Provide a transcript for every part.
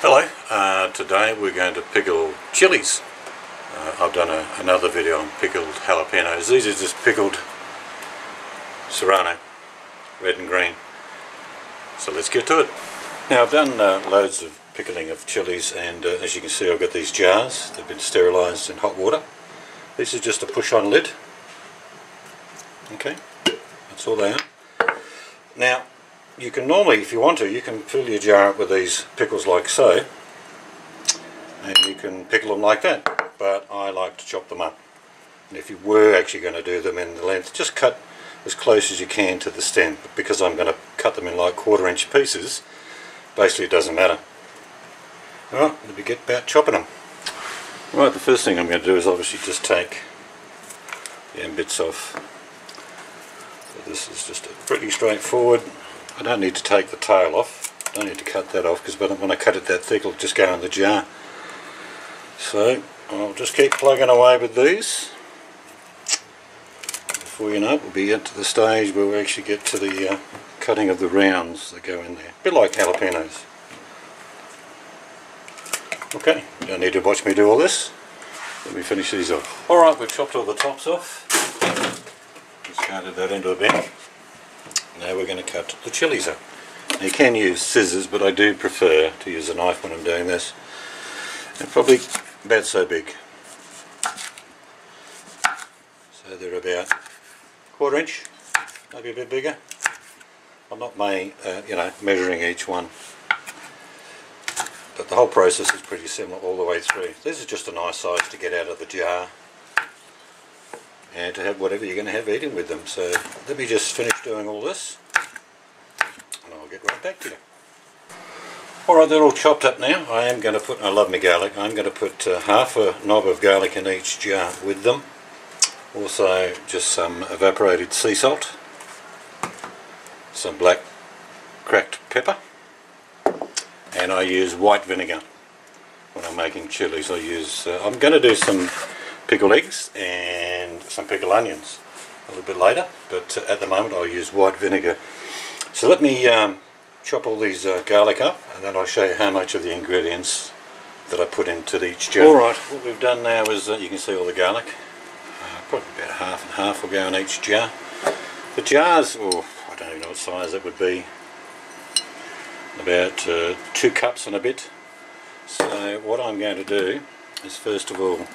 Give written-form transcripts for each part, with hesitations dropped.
Hello, today we're going to pickle chilies. I've done another video on pickled jalapenos. These are just pickled serrano, red and green. So let's get to it. Now I've done loads of pickling of chilies, and as you can see I've got these jars. They've been sterilised in hot water. This is just a push-on lid. Okay, that's all they are. Now you can normally, if you want to, you can fill your jar up with these pickles like so, and you can pickle them like that, but I like to chop them up. And if you were actually going to do them in the length, just cut as close as you can to the stem. But because I'm going to cut them in like 1/4 inch pieces, basically it doesn't matter. Alright, let me get about chopping them. Right, the first thing I'm going to do is obviously just take the end bits off. So this is just pretty straightforward. I don't need to take the tail off, I don't need to cut that off, because when I cut it that thick it'll just go in the jar. So I'll just keep plugging away with these. Before you know it, we'll be get to the stage where we actually get to the cutting of the rounds that go in there. A bit like jalapenos. Okay, you don't need to watch me do all this. Let me finish these off. Alright, we've chopped all the tops off. Discarded that into the bin. Now we're going to cut the chilies up. Now you can use scissors, but I do prefer to use a knife when I'm doing this. They're probably about so big. So they're about 1/4 inch, maybe a bit bigger. I'm not measuring each one. But the whole process is pretty similar all the way through. This is just a nice size to get out of the jar and to have whatever you're going to have eating with them. So let me just finish doing all this and I'll get right back to you. Alright, they're all chopped up now. I am going to put, I love my garlic, I'm going to put half a knob of garlic in each jar with them. Also just some evaporated sea salt, some black cracked pepper, and I use white vinegar when I'm making chilies. I'm going to do some pickled eggs and some pickled onions a little bit later, but at the moment I'll use white vinegar. So let me chop all these garlic up, and then I'll show you how much of the ingredients that I put into each jar. Alright, what we've done now is you can see all the garlic. Probably about half and half will go in each jar. The jars, I don't even know what size it would be, about 2 cups and a bit. So what I'm going to do is, first of all,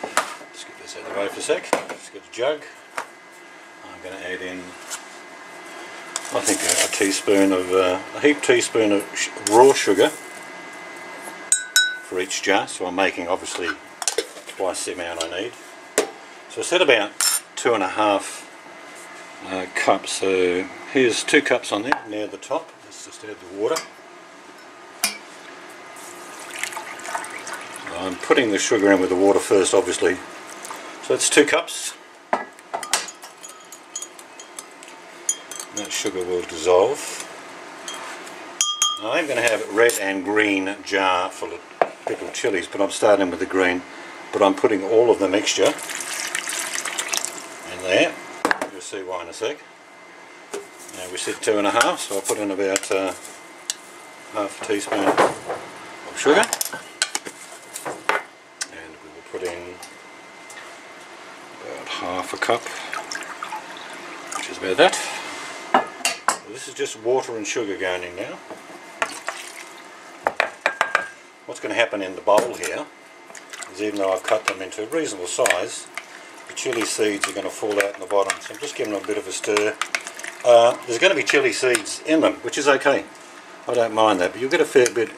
let's get this out of the way for a sec. Let's get a jug. I'm going to add in, I think, a heaped teaspoon of raw sugar for each jar. So I'm making obviously twice the amount I need. So I said about 2.5 cups. So here's 2 cups on there near the top. Let's just add the water. I'm putting the sugar in with the water first, obviously. So that's 2 cups. That sugar will dissolve. Now I'm going to have a red and green jar full of pickled chilies, but I'm starting with the green. But I'm putting all of the mixture in there. You'll see why in a sec. Now we said 2.5, so I'll put in about half a teaspoon of sugar. And we will put in about half a cup, which is about that. This is just water and sugar going in now. What's going to happen in the bowl here is, even though I've cut them into a reasonable size, the chili seeds are going to fall out in the bottom. So I'm just giving them a bit of a stir. There's going to be chili seeds in them, which is okay. I don't mind that, but you'll get a fair bit,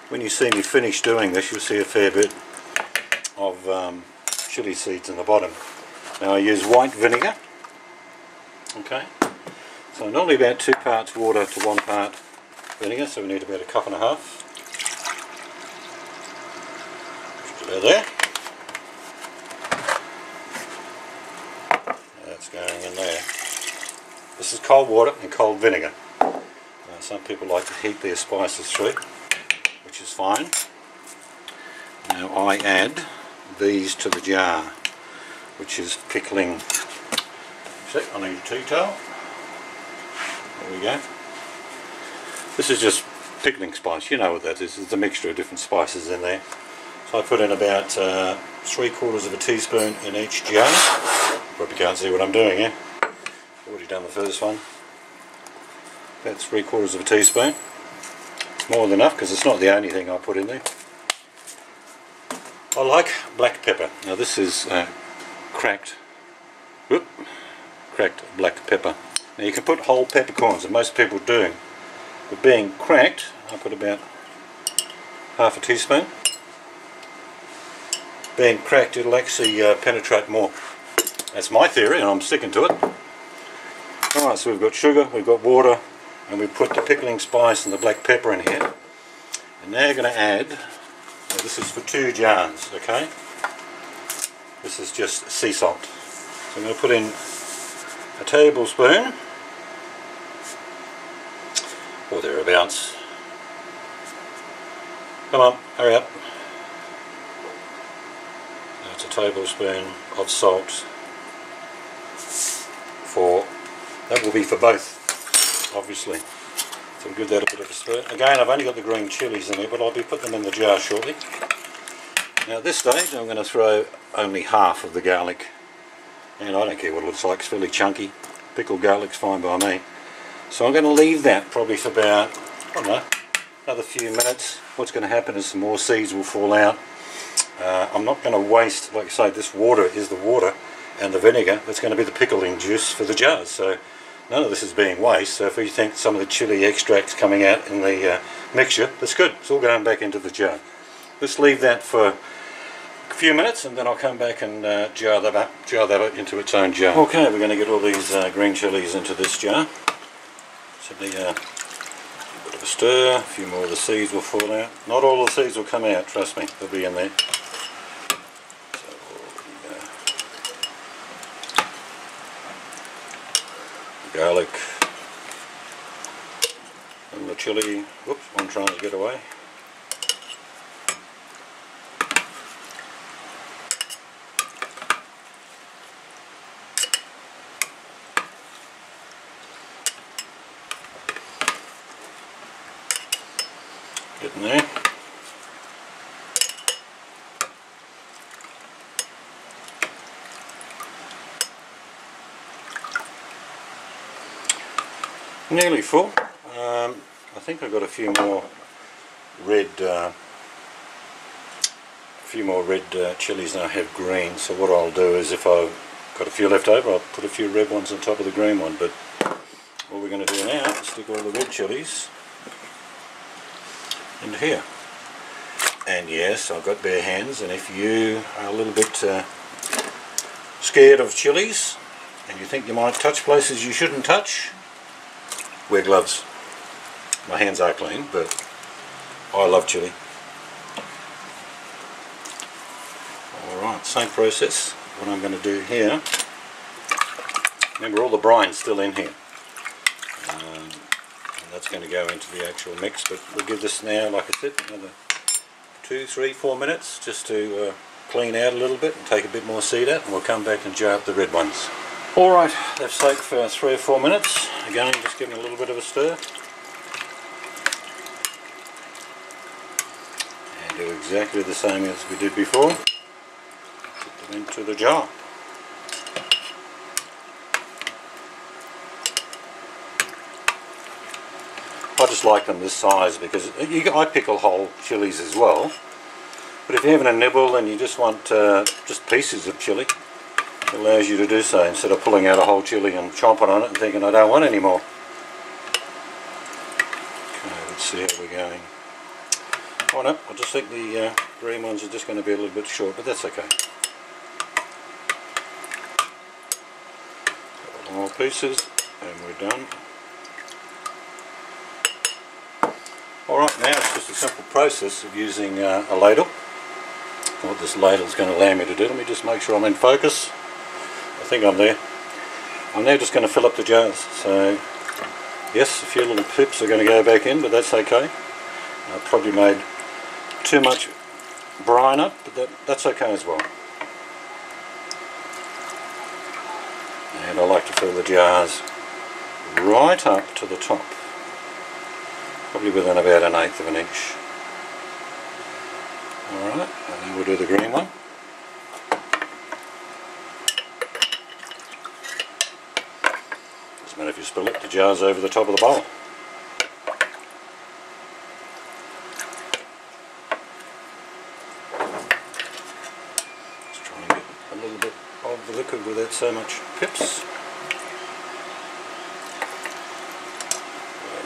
when you see me finish doing this, you'll see a fair bit of chili seeds in the bottom. Now I use white vinegar. Okay. So normally about 2 parts water to 1 part vinegar, so we need about 1.5 cups. Just about there. That's going in there. This is cold water and cold vinegar. Some people like to heat their spices through, which is fine. Now I add these to the jar, which is pickling. See, I need a tea towel. There we go. This is just pickling spice. You know what that is. It's a mixture of different spices in there. So I put in about 3/4 of a teaspoon in each jar. Probably can't see what I'm doing here. I've already done the first one. About 3/4 of a teaspoon. It's more than enough because it's not the only thing I put in there. I like black pepper. Now this is cracked black pepper. Now you can put whole peppercorns, and most people do. But being cracked, I put about half a teaspoon. Being cracked, it'll actually penetrate more. That's my theory, and I'm sticking to it. Alright, so we've got sugar, we've got water, and we've put the pickling spice and the black pepper in here. And now you're going to add, well, this is for 2 jars, okay? This is just sea salt. So I'm going to put in a tablespoon, or thereabouts. Come on, hurry up. That's a tablespoon of salt. That will be for both, obviously. So we'll give that a bit of a stir. Again, I've only got the green chilies in there, but I'll be putting them in the jar shortly. Now at this stage I'm going to throw only half of the garlic, and I don't care what it looks like, it's fairly chunky. Pickled garlic's fine by me. So I'm going to leave that probably for about, I don't know, another few minutes. What's going to happen is some more seeds will fall out. I'm not going to waste, like I say, this water is the water, and the vinegar, that's going to be the pickling juice for the jars. So none of this is being waste. So if you think some of the chili extract's coming out in the mixture, that's good. It's all going back into the jar. Let's leave that for a few minutes, and then I'll come back and jar that up into its own jar. Okay, we're going to get all these green chilies into this jar. Simply a bit of a stir. A few more of the seeds will fall out. Not all the seeds will come out, trust me, they'll be in there. Garlic and the chili. Whoops, one trying to get away. Get in there. Nearly full. I think I've got a few more red chilies than I have green. So what I'll do is, if I've got a few left over, I'll put a few red ones on top of the green one. But what we're going to do now is stick all the red chilies into here. And yes, I've got bare hands, and if you are a little bit scared of chilies and you think you might touch places you shouldn't touch, wear gloves. My hands are clean, but I love chili. Alright, same process. What I'm going to do here, remember all the brine's still in here, and that's going to go into the actual mix, but we'll give this now, like I said, another 2, 3, 4 minutes just to clean out a little bit and take a bit more seed out, and we'll come back and jar up the red ones. Alright, they've soaked for 3 or 4 minutes. Again, just giving a little bit of a stir. And do exactly the same as we did before. Put them into the jar. I just like them this size because I pickle whole chilies as well. But if you're having a nibble and you just want just pieces of chili, it allows you to do so instead of pulling out a whole chili and chomping on it and thinking I don't want any more. Okay, let's see how we're going. Oh no, I just think the green ones are just going to be a little bit short, but that's okay. Couple more pieces and we're done. Alright, now it's just a simple process of using a ladle. What this ladle is going to allow me to do, let me just make sure I'm in focus. I think I'm there. I'm now just going to fill up the jars. So yes, a few little pips are going to go back in, but that's okay. I've probably made too much brine up, but that's okay as well. And I like to fill the jars right up to the top. probably within about 1/8 of an inch. Alright, and then we'll do the green one. Doesn't matter if you spill it, the jar's over the top of the bowl. Let's try and get a little bit of the liquid without so much pips.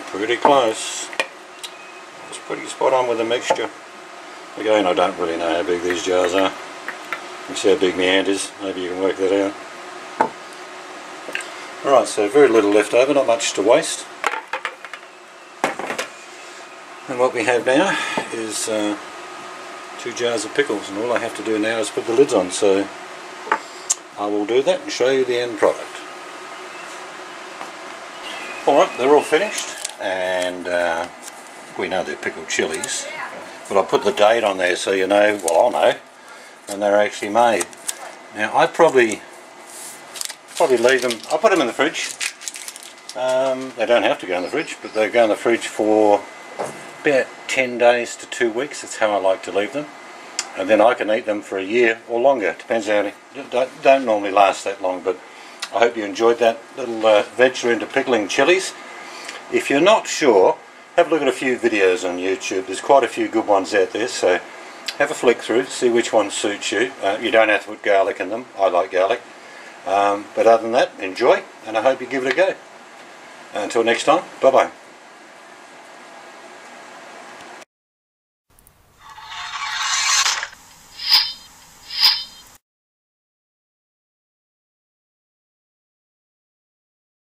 Pretty close. It's pretty spot on with the mixture. Again, I don't really know how big these jars are. You can see how big my hand is. Maybe you can work that out. Alright, so very little left over, not much to waste. And what we have now is 2 jars of pickles, and all I have to do now is put the lids on. So I will do that and show you the end product. Alright, they're all finished. And we know they're pickled chilies, but I put the date on there so you know, well I'll know, when they're actually made. Now I probably leave them, I'll put them in the fridge. They don't have to go in the fridge, but they go in the fridge for about 10 days to 2 weeks. That's how I like to leave them, and then I can eat them for a year or longer. Depends how they don't normally last that long. But I hope you enjoyed that little venture into pickling chilies. If you're not sure, have a look at a few videos on YouTube. There's quite a few good ones out there, so have a flick through, see which one suits you. You don't have to put garlic in them. I like garlic. But other than that, enjoy, and I hope you give it a go. Until next time, bye bye.